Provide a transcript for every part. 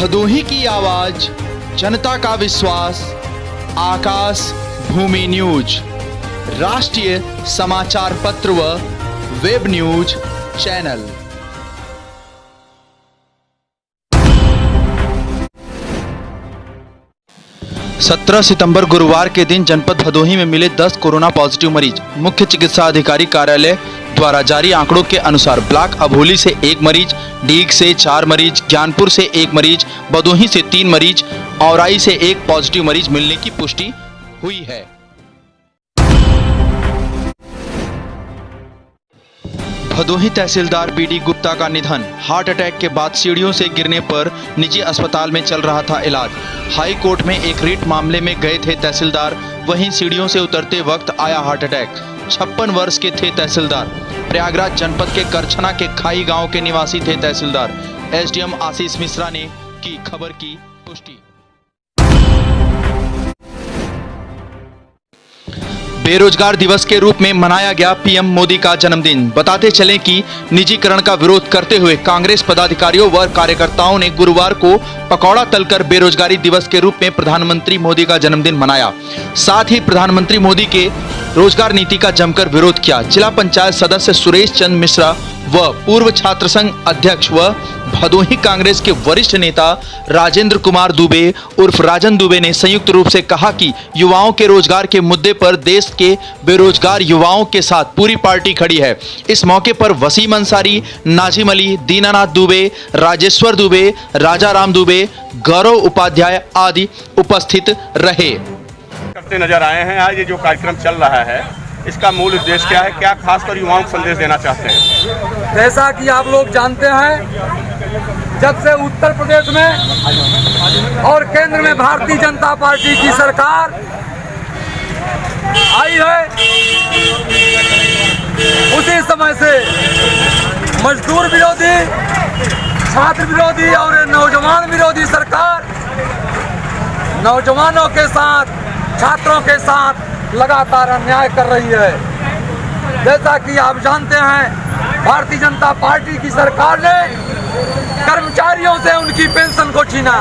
भदोही की आवाज, जनता का विश्वास, आकाश भूमि न्यूज, राष्ट्रीय समाचार पत्र व वेब न्यूज चैनल। सत्रह सितंबर गुरुवार के दिन जनपद भदोही में मिले 10 कोरोना पॉजिटिव मरीज। मुख्य चिकित्सा अधिकारी कार्यालय द्वारा जारी आंकड़ों के अनुसार ब्लॉक अभोली से 1 मरीज, डीग से 4 मरीज, ज्ञानपुर से 1 मरीज, भदोही से 3 मरीज, औराई से 1 पॉजिटिव मरीज मिलने की पुष्टि हुई है। भदोही तहसीलदार बीडी गुप्ता का निधन। हार्ट अटैक के बाद सीढ़ियों से गिरने पर निजी अस्पताल में चल रहा था इलाज। हाई कोर्ट में एक रिट मामले में गए थे तहसीलदार, वहीं सीढ़ियों से उतरते वक्त आया हार्ट अटैक। 56 वर्ष के थे तहसीलदार। प्रयागराज जनपद के करछना के खाई गांव के निवासी थे तहसीलदार। एसडीएम आशीष मिश्रा ने की खबर की पुष्टि। बेरोजगार दिवस के रूप में मनाया गया पीएम मोदी का जन्मदिन। बताते चलें कि निजीकरण का विरोध करते हुए कांग्रेस पदाधिकारियों व कार्यकर्ताओं ने गुरुवार को पकौड़ा तलकर बेरोजगारी दिवस के रूप में प्रधानमंत्री मोदी का जन्मदिन मनाया। साथ ही प्रधानमंत्री मोदी के रोजगार नीति का जमकर विरोध किया। जिला पंचायत सदस्य सुरेश चंद्र मिश्रा व पूर्व छात्र संघ अध्यक्ष व भदोही कांग्रेस के वरिष्ठ नेता राजेंद्र कुमार दुबे उर्फ राजन दुबे ने संयुक्त रूप से कहा कि युवाओं के रोजगार के मुद्दे पर देश के बेरोजगार युवाओं के साथ पूरी पार्टी खड़ी है। इस मौके पर वसीम अंसारी, नाजिम अली, दीनानाथ दुबे, राजेश्वर दुबे, राजा राम दुबे, गौरव उपाध्याय आदि उपस्थित रहे। करते नजर आए हैं। आज ये जो कार्यक्रम चल रहा है, इसका मूल उद्देश्य क्या है, क्या खासकर युवाओं को संदेश देना चाहते हैं? जैसा कि आप लोग जानते हैं, जब से उत्तर प्रदेश में और केंद्र में भारतीय जनता पार्टी की सरकार आई है, उसी समय से मजदूर विरोधी, छात्र विरोधी और नौजवान विरोधी सरकार नौजवानों के साथ, छात्रों के साथ लगातार अन्याय कर रही है। जैसा कि आप जानते हैं, भारतीय जनता पार्टी की सरकार ने कर्मचारियों से उनकी पेंशन को छीना,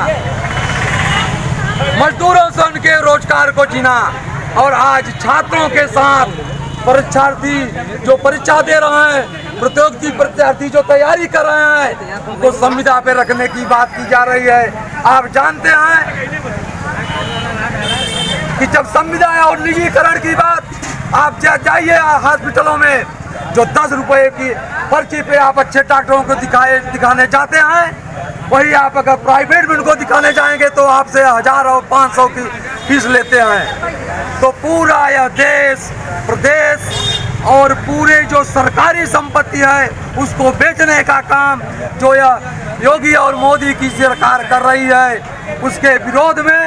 मजदूरों से उनके रोजगार को छीना और आज छात्रों के साथ परीक्षार्थी जो परीक्षा दे रहे हैं, प्रतियोगी परीक्षार्थी जो तैयारी कर रहे हैं, उनको संविदा पे रखने की बात की जा रही है। आप जानते हैं कि जब संविदा और निजीकरण की बात, आप जाइए हॉस्पिटलों में, जो 10 रुपए की पर्ची पे आप अच्छे डॉक्टरों को दिखाने जाते हैं, वही आप अगर प्राइवेट में उनको दिखाने जाएंगे तो आपसे 1000 और 500 की फीस लेते हैं। तो पूरा यह देश, प्रदेश और पूरे जो सरकारी संपत्ति है उसको बेचने का काम जो यह योगी और मोदी की सरकार कर रही है, उसके विरोध में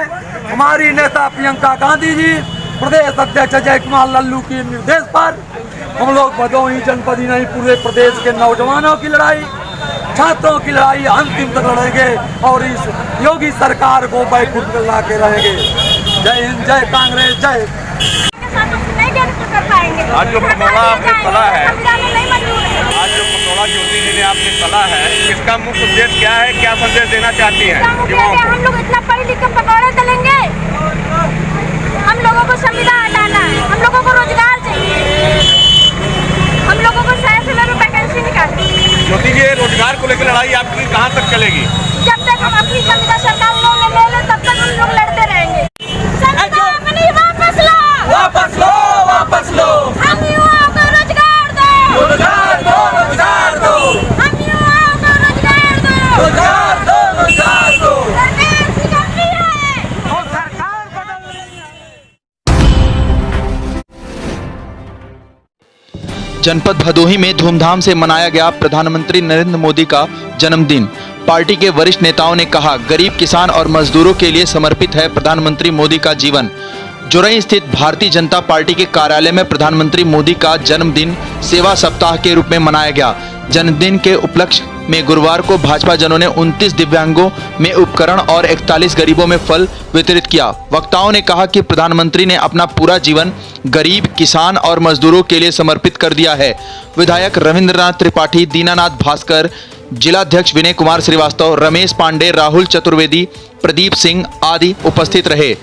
हमारी नेता प्रियंका गांधी जी, प्रदेश अध्यक्ष अजय कुमार लल्लू के निर्देश पर हम लोग भदोही जनपद ही नहीं, पूरे प्रदेश के नौजवानों की लड़ाई, छात्रों की लड़ाई अंतिम तक लड़ेंगे और इस योगी सरकार को बैकुंठ में ला के रहेंगे। जय हिंद, जय कांग्रेस, जय। आज जो पकौड़ा आपने तला है, आज जो पकौड़ा ज्योति जी ने आपने तला है, इसका मुख्य उद्देश्य क्या है, क्या संदेश देना चाहती हैं युवाओं को? हम लोग इतना पढ़ लिख कर पकौड़े तलेंगे, हम लोगों को संविदा हटाना है, हम लोगों को रोजगार चाहिए, हम लोगों को 100 रुपए वैकेंसी निकालनी है। ज्योति जी, रोजगार को लेकर लड़ाई आपकी कहाँ तक चलेगी? जब तक हम अपनी संविदा सरकार लोग ले ले तब तक हम लोग लड़ते रहेंगे। वापस लो, वापस लो, हम युवाओं को रोजगार दो, रोजगार दो, रोजगार दो, हम युवाओं को रोजगार दो, रोजगार दो, रोजगार दो। सरकार निकलती है, सरकार बदल रही है। जनपद भदोही में धूमधाम से मनाया गया प्रधानमंत्री नरेंद्र मोदी का जन्मदिन। पार्टी के वरिष्ठ नेताओं ने कहा, गरीब किसान और मजदूरों के लिए समर्पित है प्रधानमंत्री मोदी का जीवन। जोरई स्थित भारतीय जनता पार्टी के कार्यालय में प्रधानमंत्री मोदी का जन्मदिन सेवा सप्ताह के रूप में मनाया गया, जन्मदिन के उपलक्ष्य में गुरुवार को भाजपा जनों ने 29 दिव्यांगों में उपकरण और 41 गरीबों में फल वितरित किया। वक्ताओं ने कहा कि प्रधानमंत्री ने अपना पूरा जीवन गरीब, किसान और मजदूरों के लिए समर्पित कर दिया है। विधायक रविंद्रनाथ त्रिपाठी, दीनानाथ भास्कर, जिलाध्यक्ष विनय कुमार श्रीवास्तव, रमेश पांडे, राहुल चतुर्वेदी, प्रदीप सिंह आदि उपस्थित रहे।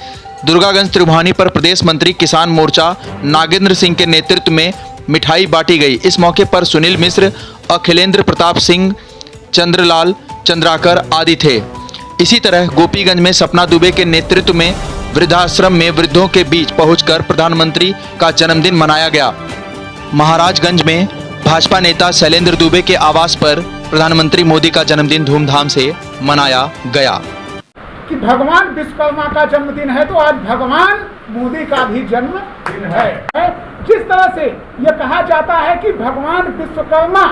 दुर्गागंज त्रिभुवनी पर प्रदेश मंत्री किसान मोर्चा नागेंद्र सिंह के नेतृत्व में मिठाई बांटी गई। इस मौके पर सुनील मिश्र, अखिलेंद्र प्रताप सिंह, चंद्रलाल चंद्राकर आदि थे। इसी तरह गोपीगंज में सपना दुबे के नेतृत्व में वृद्धाश्रम में वृद्धों के बीच पहुंचकर प्रधानमंत्री का जन्मदिन मनाया गया। महाराजगंज में भाजपा नेता शैलेंद्र दुबे के आवास पर प्रधानमंत्री मोदी का जन्मदिन धूमधाम से मनाया गया। कि भगवान विश्वकर्मा का जन्मदिन है तो आज भगवान मोदी का भी जन्मदिन है। जिस तरह से यह कहा जाता है कि भगवान विश्वकर्मा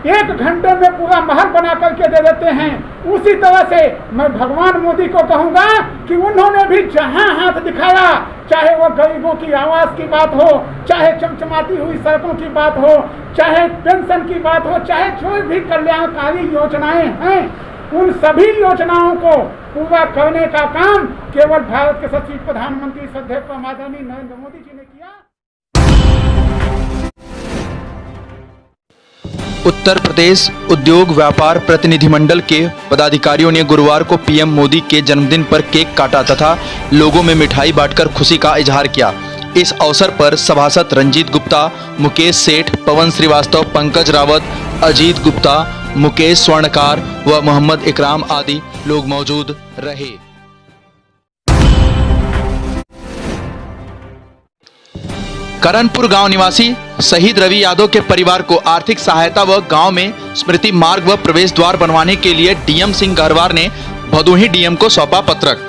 1 घंटे में पूरा महल बना करके दे देते हैं, उसी तरह से मैं भगवान मोदी को कहूंगा कि उन्होंने भी जहां हाथ दिखाया, चाहे वो गरीबों की आवास की बात हो, चाहे चमचमाती हुई सड़कों की बात हो, चाहे पेंशन की बात हो, चाहे जो भी कल्याणकारी योजनाएं हैं, उन सभी योजनाओं को पूरा करने का काम केवल भारत के सचिव प्रधानमंत्री श्रद्धेय आदरणीय नरेंद्र मोदी जी ने किया। उत्तर प्रदेश उद्योग व्यापार प्रतिनिधिमंडल के पदाधिकारियों ने गुरुवार को पीएम मोदी के जन्मदिन पर केक काटा तथा लोगों में मिठाई बांटकर खुशी का इजहार किया। इस अवसर पर सभासद रंजीत गुप्ता, मुकेश सेठ, पवन श्रीवास्तव, पंकज रावत, अजीत गुप्ता, मुकेश स्वर्णकार व मोहम्मद इकराम आदि लोग मौजूद रहे। करणपुर गांव निवासी शहीद रवि यादव के परिवार को आर्थिक सहायता व गांव में स्मृति मार्ग व प्रवेश द्वार बनवाने के लिए डीएम सिंह गहरवार ने भदोही डीएम को सौंपा पत्रक।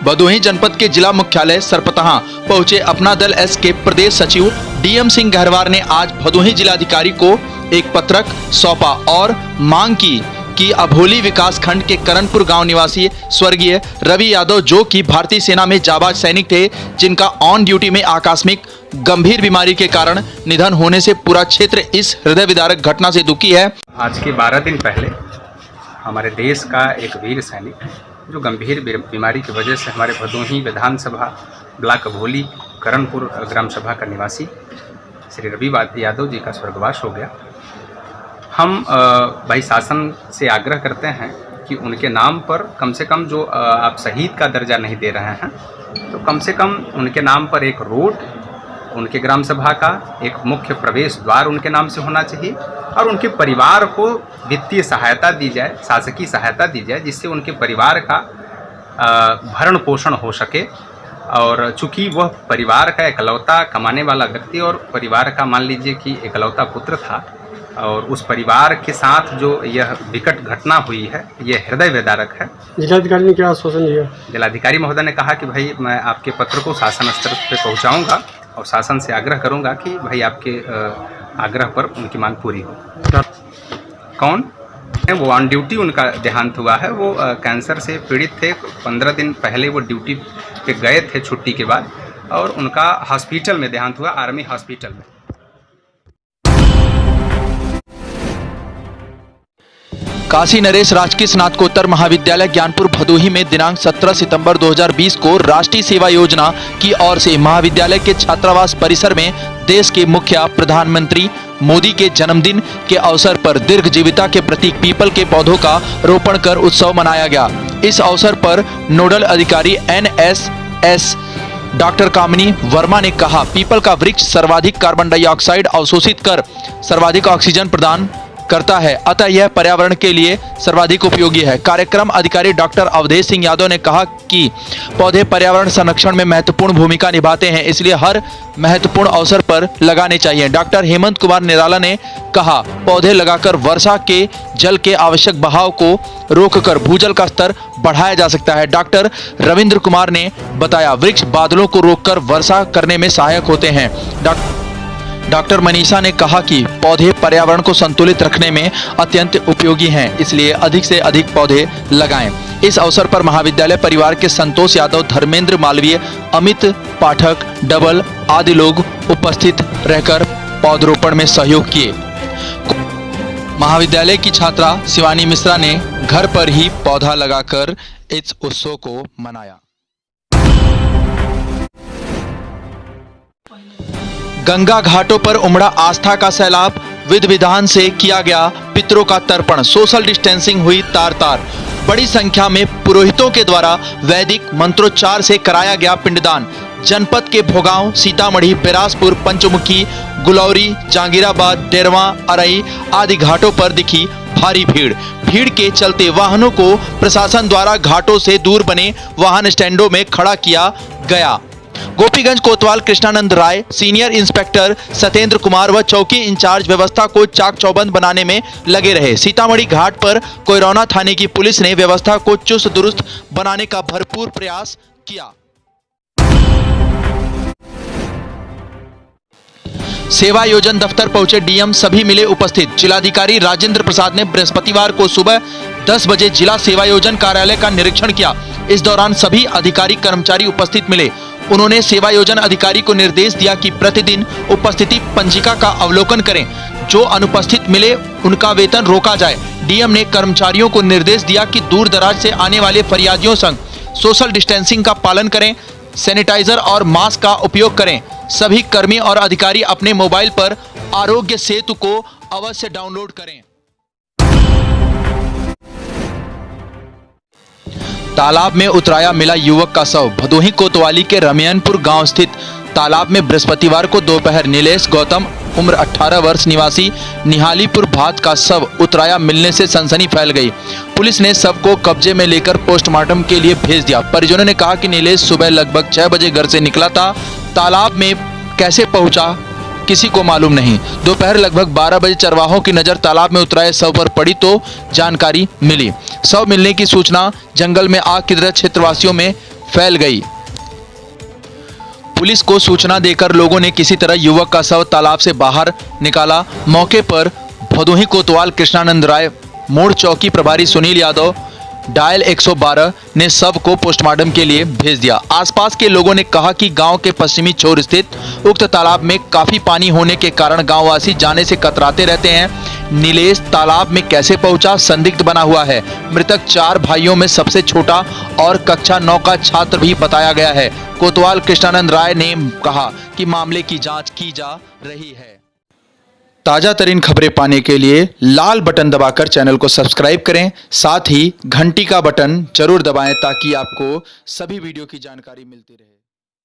भदोही जनपद के जिला मुख्यालय सरपतहा पहुंचे अपना दल एस के प्रदेश सचिव डीएम सिंह गहरवार ने आज भदोही जिलाधिकारी को एक पत्रक सौंपा और मांग की कि अभोली विकास खंड के करणपुर गांव निवासी स्वर्गीय रवि यादव, जो कि भारतीय सेना में जाबाज सैनिक थे, जिनका ऑन ड्यूटी में आकस्मिक गंभीर बीमारी के कारण निधन होने से पूरा क्षेत्र इस हृदय विदारक घटना से दुखी है। आज के 12 दिन पहले हमारे देश का एक वीर सैनिक जो गंभीर बीमारी की वजह से हमारे भदोही विधानसभा ब्लॉक अभोली करणपुर ग्राम सभा का निवासी श्री रवि यादव जी का स्वर्गवास हो गया। हम भाई शासन से आग्रह करते हैं कि उनके नाम पर कम से कम जो आप शहीद का दर्जा नहीं दे रहे हैं, तो कम से कम उनके नाम पर एक रोड, उनके ग्राम सभा का एक मुख्य प्रवेश द्वार उनके नाम से होना चाहिए और उनके परिवार को वित्तीय सहायता दी जाए, शासकीय सहायता दी जाए, जिससे उनके परिवार का भरण पोषण हो सके। और चूंकि वह परिवार का इकलौता कमाने वाला व्यक्ति और परिवार का मान लीजिए कि इकलौता पुत्र था और उस परिवार के साथ जो यह विकट घटना हुई है, यह हृदय विदारक है। जिलाधिकारी ने क्या आश्वासन दिया? जिलाधिकारी महोदय ने कहा कि भाई मैं आपके पत्र को शासन स्तर पर पहुंचाऊंगा और शासन से आग्रह करूंगा कि भाई आपके आग्रह पर उनकी मांग पूरी हो। कौन है वो? ऑन ड्यूटी उनका देहांत हुआ है। वो कैंसर से पीड़ित थे। 15 दिन पहले वो ड्यूटी पे गए थे छुट्टी के बाद और उनका हॉस्पिटल में देहांत हुआ, आर्मी हॉस्पिटल में। काशी नरेश राजकीय स्नातकोत्तर महाविद्यालय ज्ञानपुर भदोही में दिनांक 17 सितंबर 2020 को राष्ट्रीय सेवा योजना की ओर से महाविद्यालय के छात्रावास परिसर में देश के मुखिया प्रधानमंत्री मोदी के जन्मदिन के अवसर पर दीर्घ जीविता के प्रतीक पीपल के पौधों का रोपण कर उत्सव मनाया गया। इस अवसर पर नोडल अधिकारी NSS डॉक्टर कामिनी वर्मा ने कहा, पीपल का वृक्ष सर्वाधिक कार्बन डाइऑक्साइड अवशोषित कर सर्वाधिक ऑक्सीजन प्रदान करता है, अतः यह पर्यावरण के लिए सर्वाधिक उपयोगी है। कार्यक्रम अधिकारी डॉक्टर अवधेश सिंह यादव ने कहा कि पौधे पर्यावरण संरक्षण में महत्वपूर्ण भूमिका निभाते हैं, इसलिए हर महत्वपूर्ण अवसर पर लगाने चाहिए। डॉक्टर हेमंत कुमार निराला ने कहा, पौधे लगाकर वर्षा के जल के आवश्यक बहाव को रोककर भूजल का स्तर बढ़ाया जा सकता है। डॉक्टर रविंद्र कुमार ने बताया, वृक्ष बादलों को रोककर वर्षा करने में सहायक होते हैं। डॉक्टर मनीषा ने कहा कि पौधे पर्यावरण को संतुलित रखने में अत्यंत उपयोगी हैं, इसलिए अधिक से अधिक पौधे लगाएं। इस अवसर पर महाविद्यालय परिवार के संतोष यादव, धर्मेंद्र मालवीय, अमित पाठक, डबल आदि लोग उपस्थित रहकर पौधरोपण में सहयोग किए। महाविद्यालय की छात्रा शिवानी मिश्रा ने घर पर ही पौधा लगाकर इस उत्सव को मनाया। गंगा घाटों पर उमड़ा आस्था का सैलाब, विधि विधान से किया गया पितरों का तर्पण, सोशल डिस्टेंसिंग हुई तार तार। बड़ी संख्या में पुरोहितों के द्वारा वैदिक मंत्रोच्चार से कराया गया पिंडदान। जनपद के भोगांव, सीतामढ़ी, बिलासपुर, पंचमुखी, गुलौरी, जहांगीराबाद, डेरवा, अरई आदि घाटों पर दिखी भारी भीड़ के चलते वाहनों को प्रशासन द्वारा घाटों से दूर बने वाहन स्टैंडों में खड़ा किया गया। गोपीगंज कोतवाल कृष्णानंद राय, सीनियर इंस्पेक्टर सत्येंद्र कुमार व चौकी इंचार्ज व्यवस्था को चाक चौबंद बनाने में लगे रहे। सीतामढ़ी घाट पर कोयरौना थाने की पुलिस ने व्यवस्था को चुस्त दुरुस्त बनाने का भरपूर प्रयास किया। सेवा योजन दफ्तर पहुंचे डीएम, सभी मिले उपस्थित। जिलाधिकारी राजेंद्र प्रसाद ने बृहस्पतिवार को सुबह 10 बजे जिला सेवा योजन कार्यालय का निरीक्षण किया। इस दौरान सभी अधिकारी कर्मचारी उपस्थित मिले। उन्होंने सेवा योजन अधिकारी को निर्देश दिया कि प्रतिदिन उपस्थिति पंजिका का अवलोकन करें। जो अनुपस्थित मिले उनका वेतन रोका जाए। डीएम ने कर्मचारियों को निर्देश दिया कि दूर दराज से आने वाले फरियादियों संग सोशल डिस्टेंसिंग का पालन करें, सैनिटाइजर और मास्क का उपयोग करें। सभी कर्मी और अधिकारी अपने मोबाइल पर आरोग्य सेतु को अवश्य डाउनलोड करें। तालाब में उतराया मिला युवक का शव। भदोही कोतवाली के रमियनपुर गांव स्थित तालाब में बृहस्पतिवार को दोपहर नीलेश गौतम उम्र 18 वर्ष निवासी निहालीपुर भात का शव उतराया मिलने से सनसनी फैल गई। पुलिस ने शव को कब्जे में लेकर पोस्टमार्टम के लिए भेज दिया। परिजनों ने कहा कि नीलेश सुबह लगभग 6 बजे घर से निकला था। तालाब में कैसे पहुंचा किसी को मालूम नहीं। दोपहर लगभग 12 बजे चरवाहों की नजर तालाब में उतराए शव पर पड़ी तो जानकारी मिली। शव मिलने की सूचना जंगल में आग की तरह क्षेत्रवासियों में फैल गई। पुलिस को सूचना देकर लोगों ने किसी तरह युवक का शव तालाब से बाहर निकाला। मौके पर भदोही कोतवाल कृष्णानंद राय, मोड़ चौकी प्रभारी सुनील यादव, डायल 112 ने शव को पोस्टमार्टम के लिए भेज दिया। आसपास के लोगों ने कहा कि गांव के पश्चिमी छोर स्थित उक्त तालाब में काफी पानी होने के कारण गांववासी जाने से कतराते रहते हैं। नीलेश तालाब में कैसे पहुंचा संदिग्ध बना हुआ है। मृतक 4 भाइयों में सबसे छोटा और कक्षा 9 का छात्र भी बताया गया है। कोतवाल कृष्णानंद राय ने कहा कि मामले की जांच की जा रही है। ताजा तरीन खबरें पाने के लिए लाल बटन दबाकर चैनल को सब्सक्राइब करें, साथ ही घंटी का बटन जरूर दबाएं ताकि आपको सभी वीडियो की जानकारी मिलती रहे।